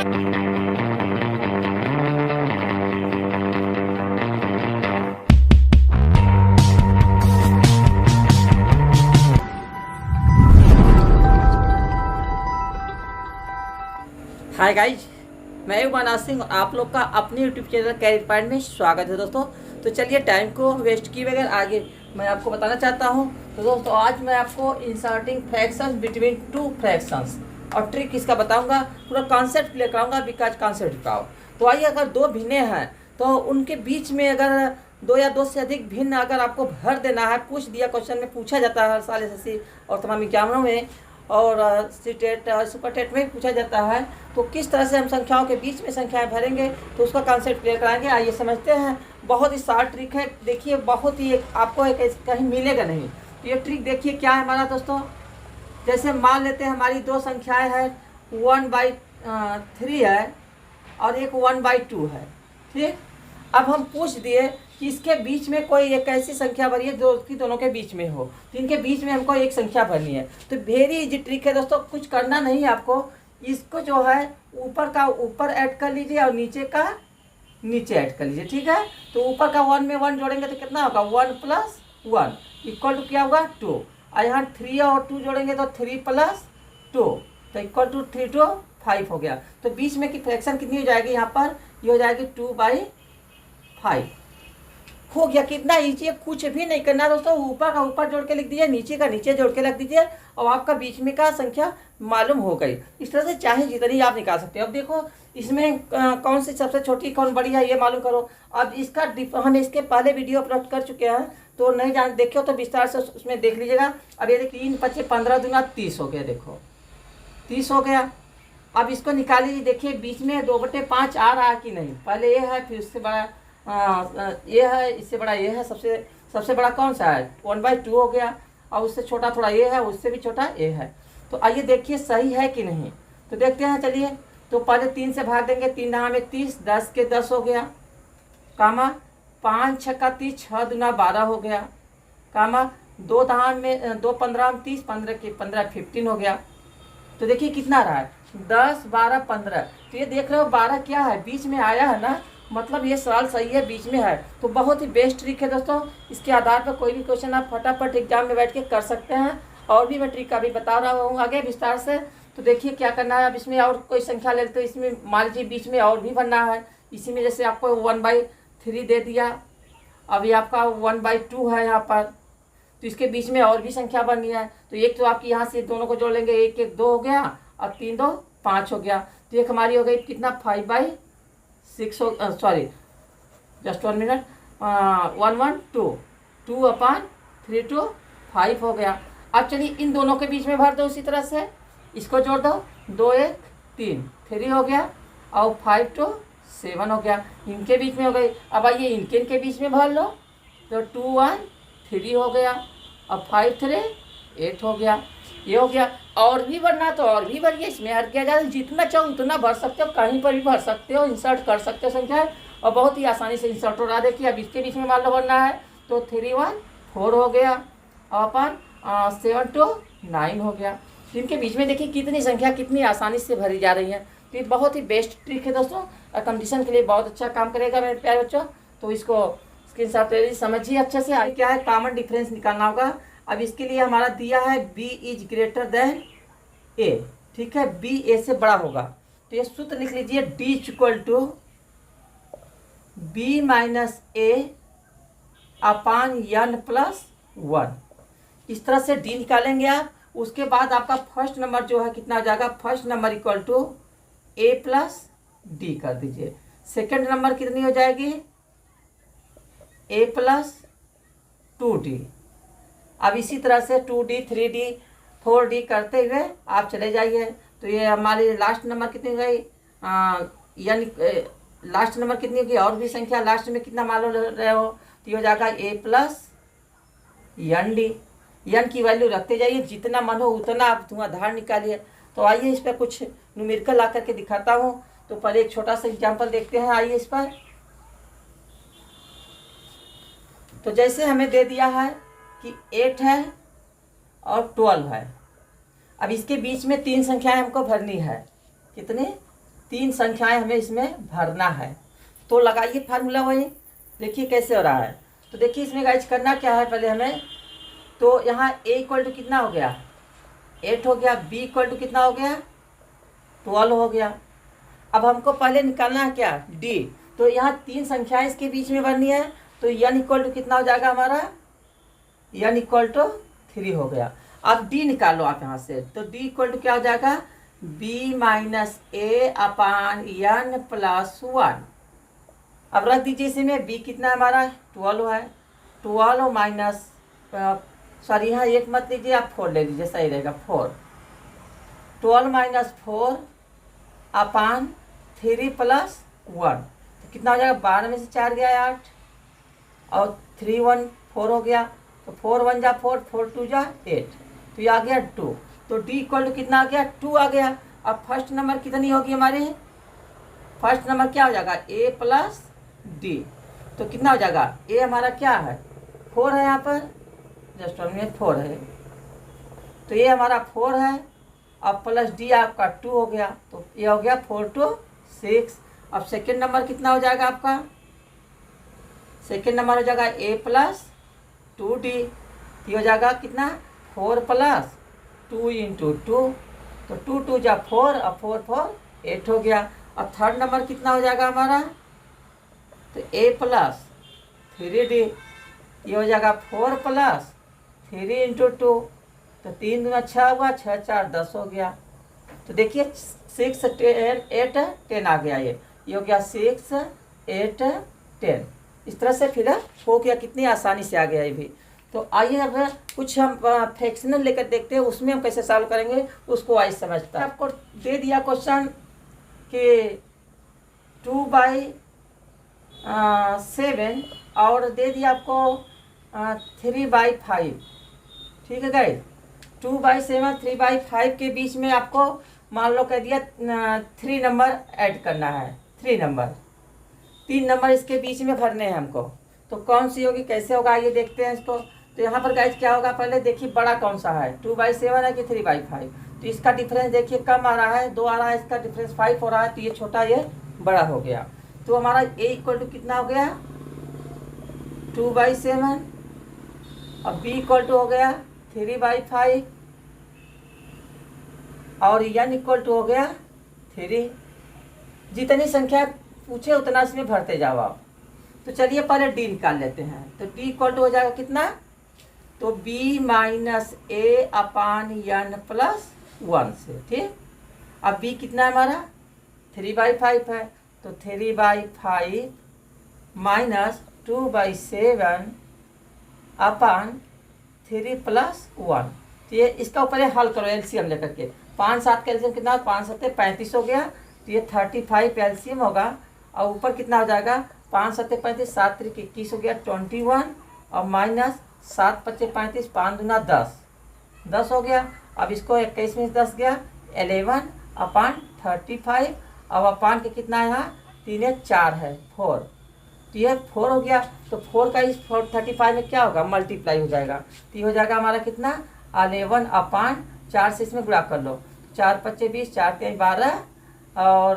Hi guys, मैं उमानाथ सिंह और आप लोग का अपने यूट्यूब चैनल कैरियर पॉइंट में स्वागत है दोस्तों। तो चलिए टाइम को वेस्ट किए बगैर आगे मैं आपको बताना चाहता हूं। तो दोस्तों आज मैं आपको inserting fractions between two fractions और ट्रिक इसका बताऊंगा, पूरा कॉन्सेप्ट क्लियर कराऊंगा बिकॉज कॉन्सेप्ट पाओ। तो आइए, अगर दो भिन्ने हैं तो उनके बीच में अगर दो या दो से अधिक भिन्न अगर आपको भर देना है, पूछ दिया क्वेश्चन में पूछा जाता है हर साल एसएससी और तमाम एग्जामों में और सीटेट सुपर टेट में पूछा जाता है। तो किस तरह से हम संख्याओं के बीच में संख्याएं भरेंगे तो उसका कॉन्सेप्ट क्लियर कराएंगे। आइए समझते हैं। बहुत ही शार्ट ट्रिक है, देखिए बहुत ही आपको एक कहीं मिलेगा नहीं। तो ये ट्रिक देखिए क्या है हमारा दोस्तों। जैसे मान लेते हैं हमारी दो संख्याएं हैं 1/3 है और एक 1/2 है, ठीक। अब हम पूछ दिए कि इसके बीच में कोई एक ऐसी संख्या भरी है जो कि दोनों के बीच में हो, तो इनके बीच में हमको एक संख्या भरनी है। तो वेरी इजी ट्रिक है दोस्तों, कुछ करना नहीं है आपको। इसको जो है ऊपर का ऊपर ऐड कर लीजिए और नीचे का नीचे ऐड कर लीजिए, ठीक है। तो ऊपर का 1 में 1 जोड़ेंगे तो कितना होगा 1 + 1 इक्वल टू क्या होगा 2। और यहाँ 3 और 2 जोड़ेंगे तो 3 + 2 तो इक्वल टू 3 to 5 हो गया। तो बीच में की फ्रैक्शन कितनी हो जाएगी, यहाँ पर ये हो जाएगी 2/5 हो गया। कितना ईजी है, कुछ भी नहीं करना दोस्तों। ऊपर का ऊपर जोड़ के लिख दीजिए, नीचे का नीचे जोड़ के रख दीजिए और आपका बीच में का संख्या मालूम हो गई। इस तरह से चाहे जितनी आप निकाल सकते हो। अब देखो इसमें कौन सी सबसे छोटी कौन बड़ी है ये मालूम करो। अब इसका हम इसके पहले वीडियो अपलोड कर चुके हैं, तो नहीं जान देखे तो विस्तार से उसमें देख लीजिएगा। अब ये देखिए 3 × 5 = 15 दूना 30 हो गया, देखो 30 हो गया। अब इसको निकाल लीजिए, देखिए बीच में 2/5 आ रहा है कि नहीं। पहले ये है, फिर उससे बड़ा ये है, इससे बड़ा ये है, सबसे बड़ा कौन सा है 1/2 हो गया। और उससे छोटा थोड़ा ये है, उससे भी छोटा ये है। तो आइए देखिए सही है कि नहीं। तो देखते हैं चलिए। तो पहले 3 से भाग देंगे, 3 × 30, 10 के 10 हो गया, कामा 5 × 6 = 30, 6 दूना 12 हो गया, कामा 2 × 15 = 30, 15 के 15 15 हो गया। तो देखिए कितना रहा है 10 12 15। तो ये देख रहे हो 12 क्या है बीच में आया है ना, मतलब ये सवाल सही है, बीच में है। तो बहुत ही बेस्ट ट्रिक है दोस्तों। इसके आधार पर कोई भी क्वेश्चन आप फटाफट एग्जाम में बैठ के कर सकते हैं। और भी मैं ट्रिक अभी बता रहा हूँ आगे विस्तार से। तो देखिए क्या करना है। अब इसमें और कोई संख्या ले लेते तो इसमें मान लीजिए बीच में और भी बनना है। इसी में जैसे आपको 1/3 दे दिया, अभी आपका 1/2 है यहाँ पर, तो इसके बीच में और भी संख्या बननी है। तो एक तो आपकी यहाँ से दोनों को जोड़ लेंगे, 1 1 2 हो गया और 3 2 5 हो गया। तो एक हमारी हो गई कितना 5/6 हो, सॉरी जस्ट 1 मिनट, 1 1 2 2/3 to 5 हो गया। अब चलिए इन दोनों के बीच में भर दो उसी तरह से, इसको जोड़ दो 2 1 3 3 हो गया और 5 to 7 हो गया। इनके बीच में हो गई। अब आइए इनके बीच में भर लो, तो 2 1 3 हो गया और 5 3 8 हो गया। ये हो गया। और भी भरना तो और भी भरिए, इसमें हर किया जाए, जितना चाहो उतना भर सकते हो, कहीं पर भी भर सकते हो, इंसर्ट कर सकते हो संख्या और बहुत ही आसानी से इंसर्ट हो रहा है। देखिए अब इसके बीच में मान लो भरना है तो 3 1 4 हो गया और अपन 7 to 9 हो गया। इनके बीच में देखिए कितनी संख्या कितनी आसानी से भरी जा रही है। तो ये बहुत ही बेस्ट ट्रिक है दोस्तों और कंडीशन के लिए बहुत अच्छा काम करेगा मेरे प्यारे बच्चों। तो इसको स्क्रीनशॉट ले समझिए अच्छे से। आगे क्या है, कॉमन डिफरेंस निकालना होगा। अब इसके लिए हमारा दिया है b > a, ठीक है। b a से बड़ा होगा तो ये सूत्र लिख लीजिए, d = b - a / n + 1। इस तरह से d निकालेंगे आप। उसके बाद आपका फर्स्ट नंबर जो है कितना हो जाएगा, फर्स्ट नंबर = a + d कर दीजिए। सेकंड नंबर कितनी हो जाएगी a + 2d। अब इसी तरह से 2d 3d 4d करते हुए आप चले जाइए। तो ये हमारी लास्ट नंबर कितनी हो गई, यानी लास्ट नंबर कितनी होगी, और भी संख्या लास्ट में कितना मान रहे हो, तो ये हो जाएगा a + n d। n की वैल्यू रखते जाइए, जितना मन हो उतना आप धुआंधार निकालिए। तो आइए इस पर कुछ न्यूमेरिकल ला करके दिखाता हूँ। तो पहले एक छोटा सा एग्जाम्पल देखते हैं। आइए इस पर। तो जैसे हमें दे दिया है कि 8 है और 12 है। अब इसके बीच में 3 संख्याएं हमको भरनी है। कितने 3 संख्याएं हमें इसमें भरना है। तो लगाइए फार्मूला वही, देखिए कैसे हो रहा है। तो देखिए इसमें गाइज करना क्या है पहले हमें, तो यहाँ a इक्वल टू कितना हो गया 8 हो गया, b इक्वल टू कितना हो गया 12 हो गया। अब हमको पहले निकालना है क्या d, तो यहाँ 3 संख्याएं इसके बीच में बननी है, तो n इक्वल टू कितना हो जाएगा हमारा, n इक्वल टू 3 हो गया। अब d निकालो आप यहाँ से, तो d इक्वल टू क्या हो जाएगा b minus a upon n plus 1। अब रख दीजिए इसी में, b कितना है हमारा 12 है, 12 माइनस सॉरी यहाँ 1 मत लीजिए, आप 4 ले लीजिए, सही रहेगा 4, 12 माइनस 4 अपान 3 प्लस 1, तो कितना हो जाएगा 12 में से 4 गया 8 और 3 1 4 हो गया, तो 4 1 जा 4, 4 2 जा 8, तो ये आ गया 2। तो d इक्वल टू कितना आ गया 2 आ गया। अब फर्स्ट नंबर कितनी होगी हमारी, फर्स्ट नंबर क्या हो जाएगा a प्लस d, तो कितना हो जाएगा a हमारा क्या है 4 है, यहाँ पर जस्ट में 4 है, तो ये हमारा 4 है, अब प्लस d आपका 2 हो गया, तो ये हो गया 4 2 6। अब सेकेंड नंबर कितना हो जाएगा आपका, सेकेंड नंबर हो जाएगा a प्लस 2d, ये हो जाएगा कितना 4 प्लस 2 इंटू 2, तो 2 2 जा 4 और 4 4 8 हो गया। अब थर्ड नंबर कितना हो जाएगा हमारा, तो a प्लस 3d, ये हो जाएगा 4 प्लस 3 इंटू 2, तो 3 दूना 6 हुआ, 6 4 10 हो गया। तो देखिए 6 10 8 10 आ गया, ये हो गया 6 8 10, इस तरह से फिर हो गया, कितनी आसानी से आ गया ये भी। तो आइए अब कुछ हम फ्रैक्शनल लेकर देखते हैं, उसमें हम कैसे सॉल्व करेंगे उसको आज समझता है। आपको दे दिया क्वेश्चन कि 2/7 और दे दिया आपको 3/5, ठीक है गाइस, 2/7 3/5 के बीच में आपको मान लो कह दिया 3 नंबर ऐड करना है, 3 नंबर इसके बीच में भरने हैं हमको, तो कौन सी होगी कैसे होगा ये देखते हैं इसको। तो यहाँ पर गाइस क्या होगा, पहले देखिए बड़ा कौन सा है 2/7 है कि 3/5, तो इसका डिफरेंस देखिए कम आ रहा है, 2 आ रहा है, इसका डिफरेंस 5 हो रहा है, तो ये छोटा ये बड़ा हो गया। तो हमारा a इक्वल टू कितना हो गया 2/7, अब b इक्वल टू हो गया 3/5 और n इक्वल टू हो गया 3। जितनी संख्या पूछे उतना इसमें भरते जाओ आप। तो चलिए पहले d निकाल लेते हैं, तो d इक्वल टू हो जाएगा कितना, तो b minus a upon n plus 1 से, ठीक। अब b कितना है हमारा 3/5 है, तो 3/5 माइनस 2/7 अपान 3 प्लस 1, तो ये इसका ऊपर हल करो एलसीएम लेकर के, 5 7 का एलसीएम कितना 5 7 35 हो गया, तो ये 35 एलसीएम होगा, और ऊपर कितना हो जाएगा 5 7 35 7 3 21 हो गया 21, और माइनस 7 5 35 5 दूना 10 हो गया। अब इसको 21 में 10 गया 11 अपान 35, अब अपान के कितना है यहाँ 3 4 है 4, तो ये 4 हो गया। तो 4 का इस 35 में क्या होगा मल्टीप्लाई हो जाएगा, तो ये हो जाएगा हमारा कितना 11 अपान 4 से इसमें गुणा कर लो, 4 5 20 4 3 12 और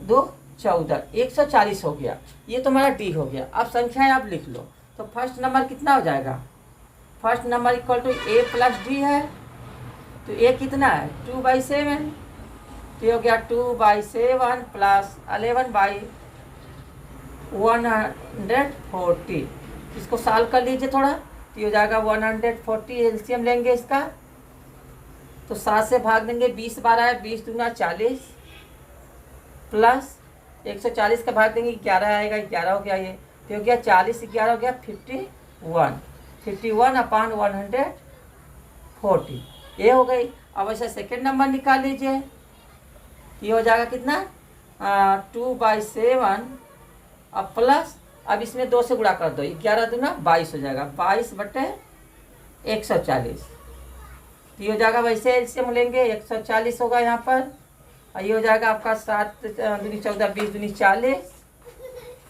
2 14 140 हो गया, ये तो हमारा डी हो गया। अब संख्याएं आप लिख लो, तो फर्स्ट नंबर कितना हो जाएगा, first number equal to a plus D है, तो a कितना है 2/7, तो हो गया 2/7 प्लस 11/140, इसको सॉल्व कर लीजिए थोड़ा, तो हो जाएगा 140, एलसीएम लेंगे इसका, तो 7 से भाग देंगे 20 12 है 20 दूना 40 प्लस 140 का भाग देंगे 11 आएगा 11 हो गया, ये तो हो गया 40 11 हो गया 51 अपान 140, ये हो गई। अब ऐसा सेकेंड नंबर निकाल लीजिए, ये हो जाएगा कितना 2/7 अब प्लस, अब इसमें 2 से गुणा कर दो 11 दूना 22 हो जाएगा 22/140, तो ये हो जाएगा वैसे एलसीएम लेंगे 140 होगा यहाँ पर, और ये हो जाएगा आपका 7 दूनी 14 20 दूनी 40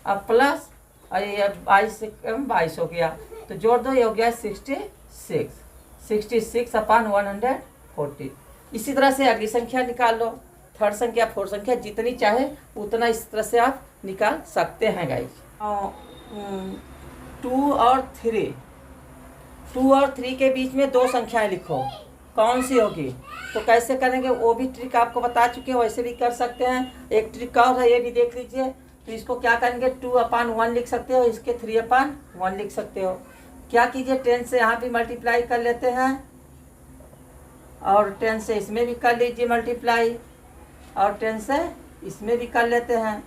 अब प्लस, और ये 22 हो गया, तो जोड़ दो ये हो गया 66 अपान 140। इसी तरह से अगली संख्या निकाल लो, थर्ड संख्या, फोर्थ संख्या, जितनी चाहे उतना इस तरह से आप निकाल सकते हैं गाइज। 2 और 3, 2 और 3 के बीच में 2 संख्याएं लिखो, कौन सी होगी? तो कैसे करेंगे वो भी ट्रिक आपको बता चुके हैं, वैसे भी कर सकते हैं। एक ट्रिक और है, ये भी देख लीजिए। तो इसको क्या करेंगे, 2/1 लिख सकते हो, इसके 3/1 लिख सकते हो। क्या कीजिए, 10 से यहाँ भी मल्टीप्लाई कर लेते हैं और 10 से इसमें भी कर लीजिए मल्टीप्लाई, और 10 से इसमें भी कर लेते हैं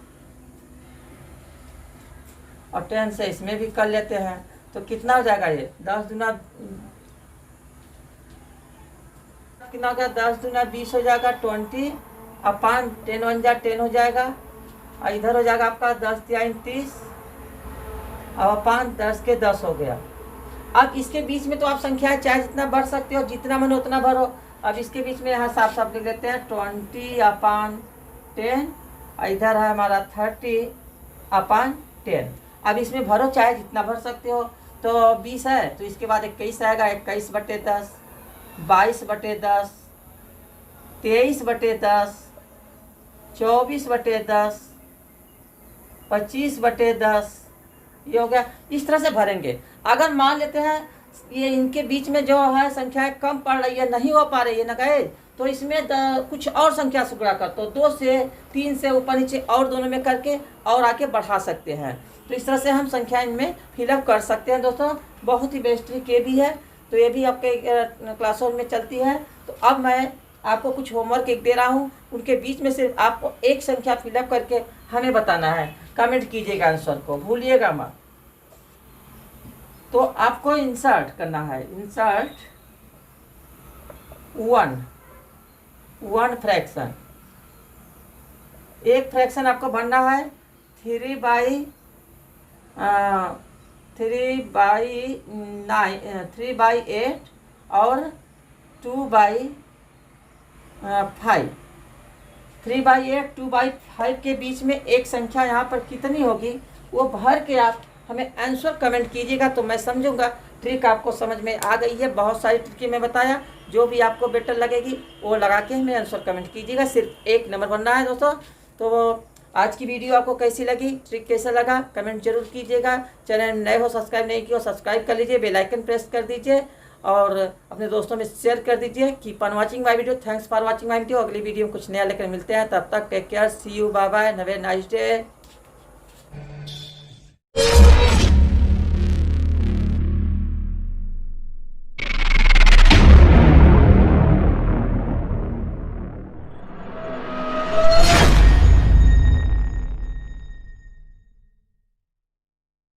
और 10 से इसमें भी कर लेते हैं। तो कितना हो जाएगा ये? 10 दूना कितना हो गया? 10 दूना 20 हो जाएगा, 20/10 1 जा 10 हो जाएगा, और इधर हो जाएगा आपका 10 3 30 और 5 10 के 10 हो गया। अब इसके बीच में तो आप संख्याएं चाहे जितना भर सकते हो, जितना मन उतना भरो। अब इसके बीच में यहाँ साफ साफ लिख लेते हैं 20/10, और इधर है हमारा 30/10। अब इसमें भरो चाहे जितना भर सकते हो। तो 20 है तो इसके बाद 21 आएगा, 21/10, 22/10, 23/10, 24/10, 25/10, ये हो गया। इस तरह से भरेंगे। अगर मान लेते हैं ये इनके बीच में जो है संख्याएं कम पड़ रही है, नहीं हो पा रही है ना गए, तो इसमें कुछ और संख्या से गुणा कर, तो 2 से 3 से ऊपर नीचे और दोनों में करके और आके बढ़ा सकते हैं। तो इस तरह से हम संख्या इनमें फिलअप कर सकते हैं दोस्तों। बहुत ही बेस्ट ट्रिक ये भी है, तो ये भी आपके क्लासरूम में चलती है। तो अब मैं आपको कुछ होमवर्क एक दे रहा हूँ, उनके बीच में से आपको एक संख्या फिलअप करके हमें बताना है। कमेंट कीजिएगा आंसर को, भूलिएगा मत। तो आपको इंसर्ट करना है, इंसर्ट 1 फ्रैक्शन, एक फ्रैक्शन आपको भरना है 3/8 और 2/5। 3/8 2/5 के बीच में एक संख्या यहाँ पर कितनी होगी वो भर के आप हमें आंसर कमेंट कीजिएगा, तो मैं समझूंगा ट्रिक आपको समझ में आ गई है। बहुत सारी ट्रिक मैं बताया, जो भी आपको बेटर लगेगी वो लगा के हमें आंसर कमेंट कीजिएगा। सिर्फ एक नंबर बनना है दोस्तों। तो आज की वीडियो आपको कैसी लगी, ट्रिक कैसा लगा, कमेंट जरूर कीजिएगा। चैनल नए हो, सब्सक्राइब नहीं किया हो, सब्सक्राइब कर लीजिए, बेल आइकन प्रेस कर दीजिए और अपने दोस्तों में शेयर कर दीजिए। Keep on watching my video. Thanks for watching my video. अगली वीडियो में कुछ नया लेकर मिलते हैं, तब तक take care, see you, bye bye, have a nice day.